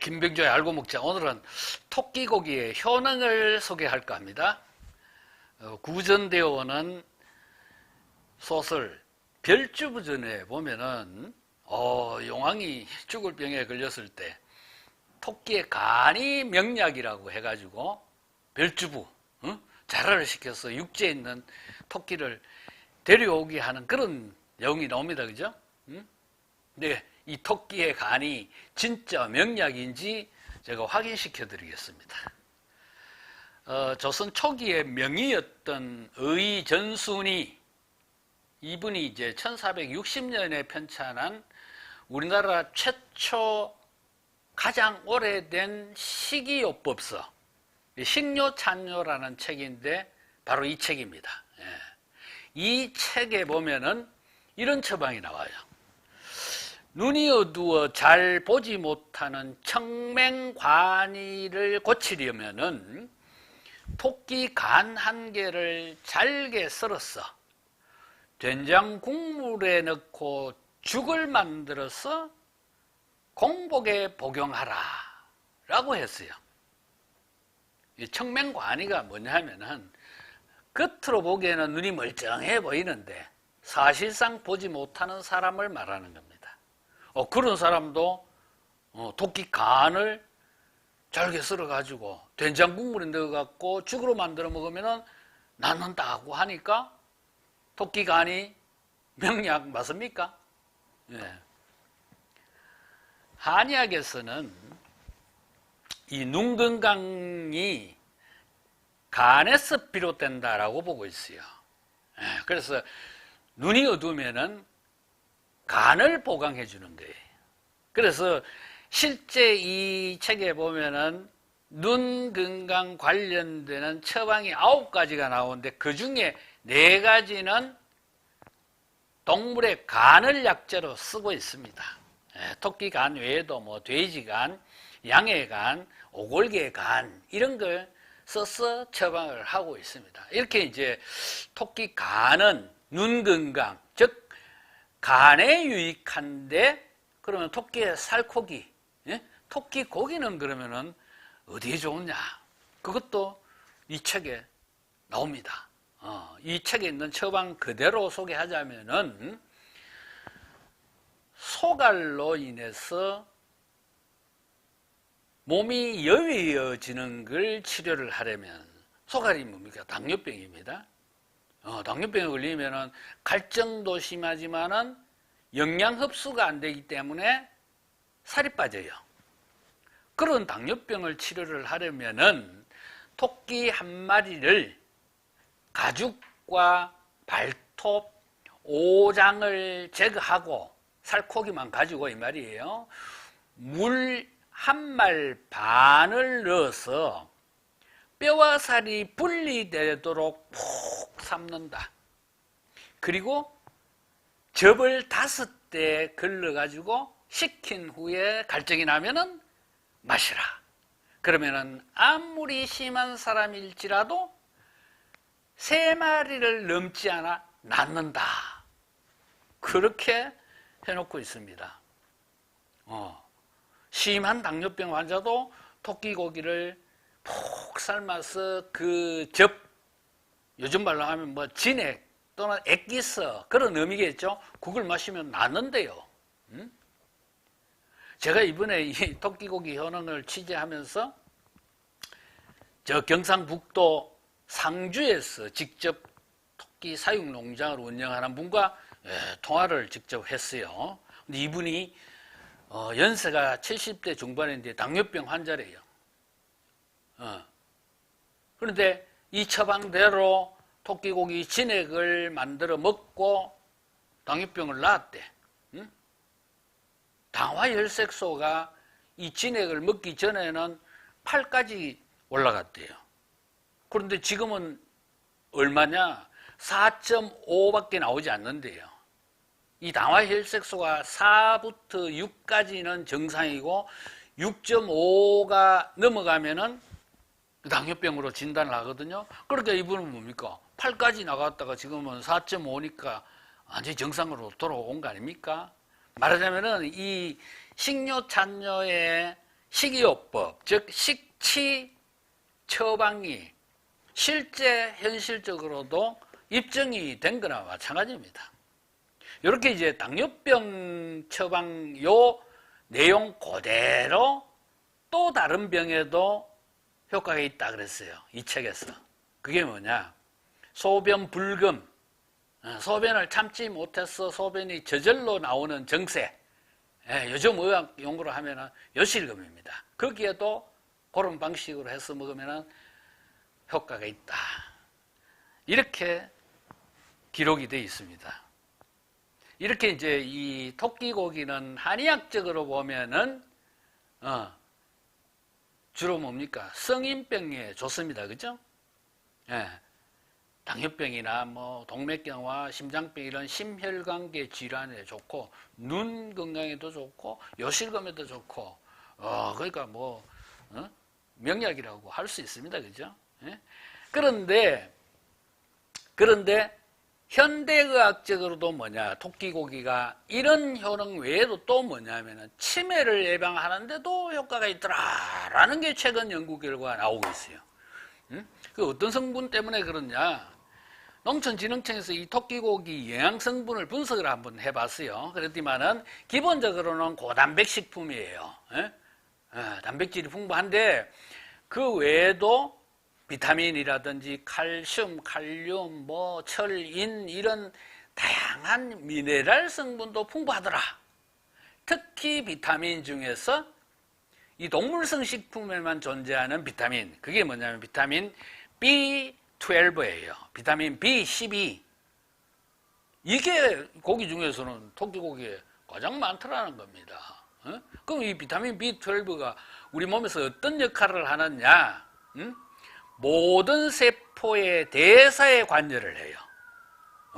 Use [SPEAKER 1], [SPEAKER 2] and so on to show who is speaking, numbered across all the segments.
[SPEAKER 1] 김병조의 알고 먹자. 오늘은 토끼고기의 효능을 소개할까 합니다. 구전되어 오는 소설 별주부전에 보면은 용왕이 죽을 병에 걸렸을 때 토끼의 간이 명약이라고 해가지고 별주부 자라를 시켜서 육지에 있는 토끼를 데려오게 하는 그런 내용이 나옵니다. 그죠? 네, 이 토끼의 간이 진짜 명약인지 제가 확인시켜 드리겠습니다. 조선 초기의 명의였던 의전순이, 이분이 이제 1460년에 편찬한 우리나라 최초 가장 오래된 식이요법서 식료찬요라는 책인데 바로 이 책입니다. 이 책에 보면은 이런 처방이 나와요. 눈이 어두워 잘 보지 못하는 청맹관이를 고치려면은 토끼 간 한 개를 잘게 썰어서 된장 국물에 넣고 죽을 만들어서 공복에 복용하라 라고 했어요. 이 청맹관이가 뭐냐면은 겉으로 보기에는 눈이 멀쩡해 보이는데 사실상 보지 못하는 사람을 말하는 겁니다. 그런 사람도 토끼 간을 잘게 썰어가지고 된장 국물에 넣어갖고 죽으로 만들어 먹으면 낫는다고 하니까 토끼 간이 명약 맞습니까? 예. 한의학에서는 이 눈 건강이 간에서 비롯된다라고 보고 있어요. 그래서 눈이 어두우면은 간을 보강해 주는 거예요. 그래서 실제 이 책에 보면은 눈 건강 관련되는 처방이 9가지가 나오는데 그 중에 4가지는 동물의 간을 약재로 쓰고 있습니다. 토끼 간 외에도 뭐 돼지 간, 양의 간, 오골개 간 이런 걸 써서 처방을 하고 있습니다. 이렇게 이제 토끼 간은 눈 건강, 즉 간에 유익한데 그러면 토끼의 살코기, 토끼 고기는 그러면은 어디에 좋으냐? 그것도 이 책에 나옵니다. 이 책에 있는 처방 그대로 소개하자면은 소갈로 인해서 몸이 여위어지는 걸 치료를 하려면, 소갈이 뭡니까? 당뇨병입니다. 당뇨병에 걸리면은 갈증도 심하지만은 영양 흡수가 안 되기 때문에 살이 빠져요. 그런 당뇨병을 치료를 하려면은 토끼 한 마리를 가죽과 발톱, 오장을 제거하고 살코기만 가지고 이 말이에요. 물 1말 반을 넣어서 뼈와 살이 분리되도록 푹 삶는다. 그리고 즙을 5대 걸러가지고 식힌 후에 갈증이 나면은 마시라. 그러면은 아무리 심한 사람일지라도 3마리를 넘지 않아 낫는다. 그렇게 해놓고 있습니다. 심한 당뇨병 환자도 토끼고기를 푹 삶아서 그 즙, 요즘 말로 하면 뭐 진액 또는 액기스 그런 의미겠죠. 그걸 마시면 낫는데요. 제가 이번에 이 토끼고기 효능을 취재하면서 저 경상북도 상주에서 직접 토끼 사육 농장을 운영하는 분과 통화를 직접 했어요. 근데 이분이 연세가 70대 중반인데 당뇨병 환자래요. 그런데 이 처방대로 토끼고기 진액을 만들어 먹고 당뇨병을 낫대. 당화혈색소가 이 진액을 먹기 전에는 8까지 올라갔대요. 그런데 지금은 얼마냐? 4.5밖에 나오지 않는데요. 이 당화혈색소가 4부터 6까지는 정상이고 6.5가 넘어가면은 당뇨병으로 진단을 하거든요. 그러니까 이분은 뭡니까? 8까지 나갔다가 지금은 4.5니까 완전히 정상으로 돌아온 거 아닙니까? 말하자면은 이 식료찬요의 식이요법, 즉 식치 처방이 실제 현실적으로도 입증이 된 거나 마찬가지입니다. 이렇게 이제 당뇨병 처방 요 내용 그대로 또 다른 병에도 효과가 있다 그랬어요. 이 책에서. 그게 뭐냐? 소변 불금, 소변을 참지 못해서 소변이 저절로 나오는 정세, 요즘 의학 용어로 하면은 요실금입니다. 거기에도 그런 방식으로 해서 먹으면은 효과가 있다. 이렇게 기록이 되어 있습니다. 이렇게 이제 이 토끼고기는 한의학적으로 보면은 주로 뭡니까? 성인병에 좋습니다. 그죠? 예. 당뇨병이나 뭐 동맥경화, 심장병 이런 심혈관계 질환에 좋고 눈 건강에도 좋고 요실금에도 좋고 그러니까 뭐 명약이라고 할 수 있습니다. 그죠? 예? 그런데 현대의학적으로도 뭐냐? 토끼고기가 이런 효능 외에도 또 뭐냐면은 치매를 예방하는데도 효과가 있더라라는 게 최근 연구 결과가 나오고 있어요. 그 어떤 성분 때문에 그러냐? 농촌진흥청에서 이 토끼고기 영양 성분을 분석을 한번 해봤어요. 그랬더니만은 기본적으로는 고단백 식품이에요. 단백질이 풍부한데 그 외에도 비타민이라든지 칼슘, 칼륨, 뭐 철, 인 이런 다양한 미네랄 성분도 풍부하더라. 특히 비타민 중에서 이 동물성 식품에만 존재하는 비타민, 그게 뭐냐면 비타민 B12예요. 비타민 B12. 이게 고기 중에서는 토끼고기에 가장 많더라는 겁니다. 그럼 이 비타민 B12가 우리 몸에서 어떤 역할을 하느냐? 모든 세포의 대사에 관여를 해요.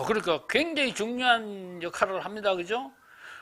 [SPEAKER 1] 그러니까 굉장히 중요한 역할을 합니다. 그죠?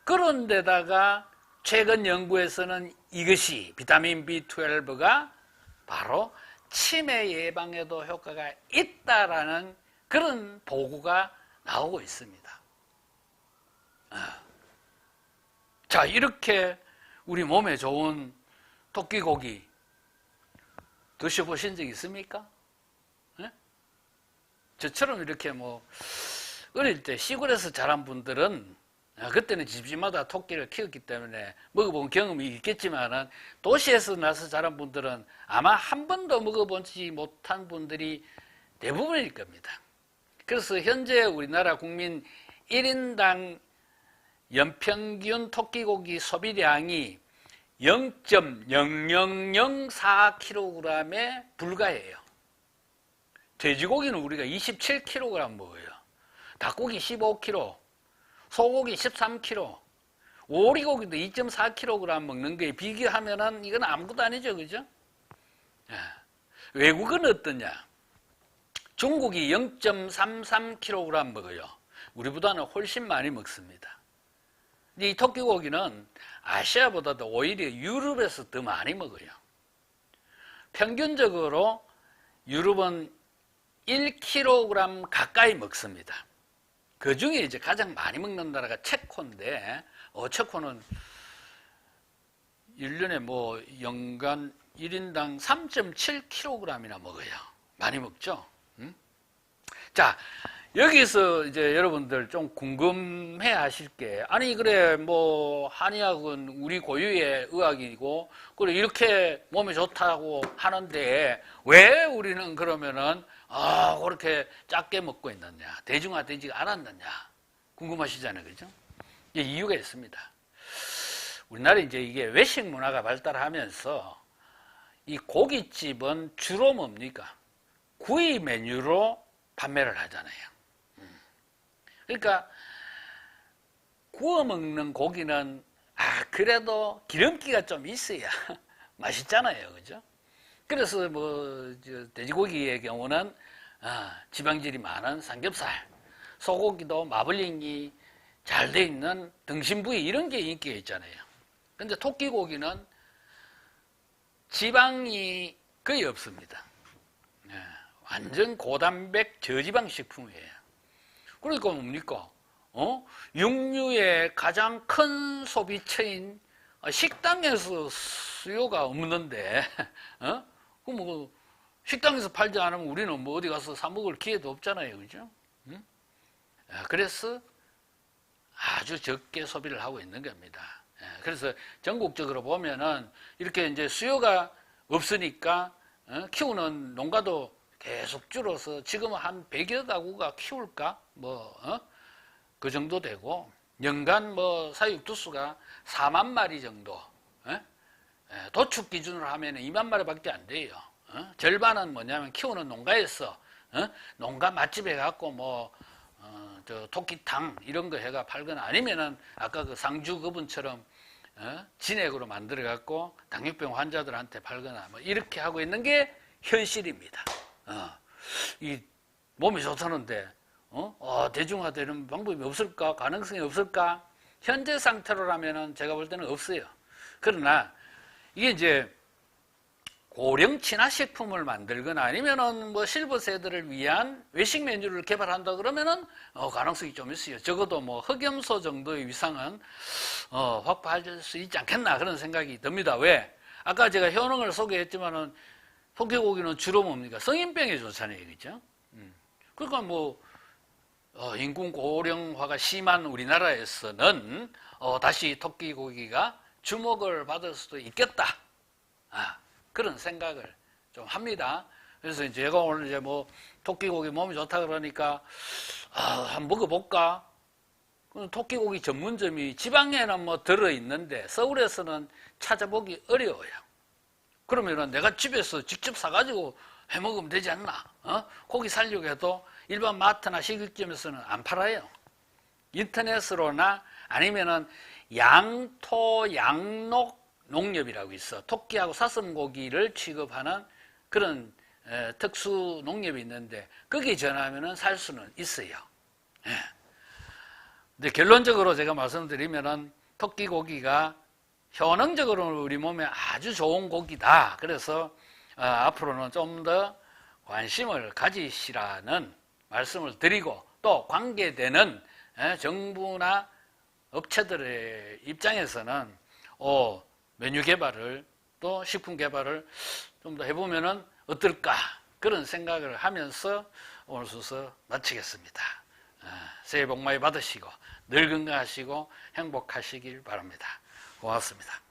[SPEAKER 1] 그런데다가 최근 연구에서는 이것이 비타민 B12가 바로 치매 예방에도 효과가 있다라는 그런 보고가 나오고 있습니다. 자, 이렇게 우리 몸에 좋은 토끼고기 드셔보신 적 있습니까? 저처럼 이렇게 뭐 어릴 때 시골에서 자란 분들은 그때는 집집마다 토끼를 키웠기 때문에 먹어본 경험이 있겠지만 도시에서 나서 자란 분들은 아마 한 번도 먹어보지 못한 분들이 대부분일 겁니다. 그래서 현재 우리나라 국민 1인당 연평균 토끼고기 소비량이 0.0004kg에 불과해요. 돼지고기는 우리가 27kg 먹어요. 닭고기 15kg, 소고기 13kg, 오리고기도 2.4kg 먹는 거에 비교하면은 이건 아무것도 아니죠. 그죠? 외국은 어떠냐? 중국이 0.33kg 먹어요. 우리보다는 훨씬 많이 먹습니다. 이 토끼고기는 아시아보다도 오히려 유럽에서 더 많이 먹어요. 평균적으로 유럽은 1kg 가까이 먹습니다. 그 중에 이제 가장 많이 먹는 나라가 체코인데, 체코는 1년에 뭐 연간 1인당 3.7kg이나 먹어요. 많이 먹죠? 자, 여기서 이제 여러분들 좀 궁금해 하실 게, 아니, 그래, 뭐, 한의학은 우리 고유의 의학이고, 그래, 이렇게 몸에 좋다고 하는데, 왜 우리는 그러면은, 그렇게 작게 먹고 있느냐, 대중화되지 않았느냐, 궁금하시잖아요. 그죠? 이유가 있습니다. 우리나라 이제 이게 외식 문화가 발달하면서, 이 고깃집은 주로 뭡니까? 구이 메뉴로 판매를 하잖아요. 그러니까 구워 먹는 고기는 그래도 기름기가 좀 있어야 맛있잖아요. 그죠? 그래서 뭐 돼지고기의 경우는 지방질이 많은 삼겹살, 소고기도 마블링이 잘 돼 있는 등심 부위 이런 게 인기가 있잖아요. 근데 토끼고기는 지방이 거의 없습니다. 완전 고단백 저지방 식품이에요. 그러니까 뭡니까? 육류의 가장 큰 소비처인 식당에서 수요가 없는데, 그럼 뭐 식당에서 팔지 않으면 우리는 뭐 어디 가서 사 먹을 기회도 없잖아요, 그죠? 그래서 아주 적게 소비를 하고 있는 겁니다. 그래서 전국적으로 보면은 이렇게 이제 수요가 없으니까 키우는 농가도 계속 줄어서 지금은 한 100여 가구가 키울까? 그 정도 되고, 연간 사육 두수가 4만 마리 정도, 도축 기준으로 하면 2만 마리밖에 안 돼요. 절반은 뭐냐면 키우는 농가에서, 농가 맛집에 갖고 토끼탕 이런 거 해가 팔거나 아니면은 아까 그 상주 그분처럼 진액으로 만들어 갖고 당뇨병 환자들한테 팔거나 이렇게 하고 있는 게 현실입니다. 이 몸이 좋다는데 대중화되는 방법이 없을까? 가능성이 없을까? 현재 상태로라면은 제가 볼 때는 없어요. 그러나 이게 이제 고령 친화식품을 만들거나 아니면은 실버 세대를 위한 외식 메뉴를 개발한다 그러면은 가능성이 좀 있어요. 적어도 흑염소 정도의 위상은 확보할 수 있지 않겠나 그런 생각이 듭니다. 왜? 아까 제가 효능을 소개했지만은 토끼고기는 주로 뭡니까? 성인병에 좋잖아요, 그죠? 그러니까 인구 고령화가 심한 우리나라에서는 다시 토끼고기가 주목을 받을 수도 있겠다. 그런 생각을 좀 합니다. 그래서 이제 제가 오늘 이제 토끼고기 몸이 좋다 그러니까 한번 먹어볼까? 토끼고기 전문점이 지방에는 들어 있는데 서울에서는 찾아보기 어려워요. 그러면은 내가 집에서 직접 사가지고 해 먹으면 되지 않나? 고기 살려고 해도 일반 마트나 식육점에서는 안 팔아요. 인터넷으로나 아니면은 양토 양록 농협이라고 있어. 토끼하고 사슴고기를 취급하는 그런 특수 농협이 있는데 거기에 전화하면은 살 수는 있어요. 근데 결론적으로 제가 말씀드리면은 토끼고기가 효능적으로 우리 몸에 아주 좋은 고기다. 그래서 앞으로는 좀 더 관심을 가지시라는 말씀을 드리고 또 관계되는 정부나 업체들의 입장에서는 메뉴 개발을 또 식품 개발을 좀 더 해보면은 어떨까 그런 생각을 하면서 오늘 순서 마치겠습니다. 새해 복 많이 받으시고 늘 건강하시고 행복하시길 바랍니다. 고맙습니다.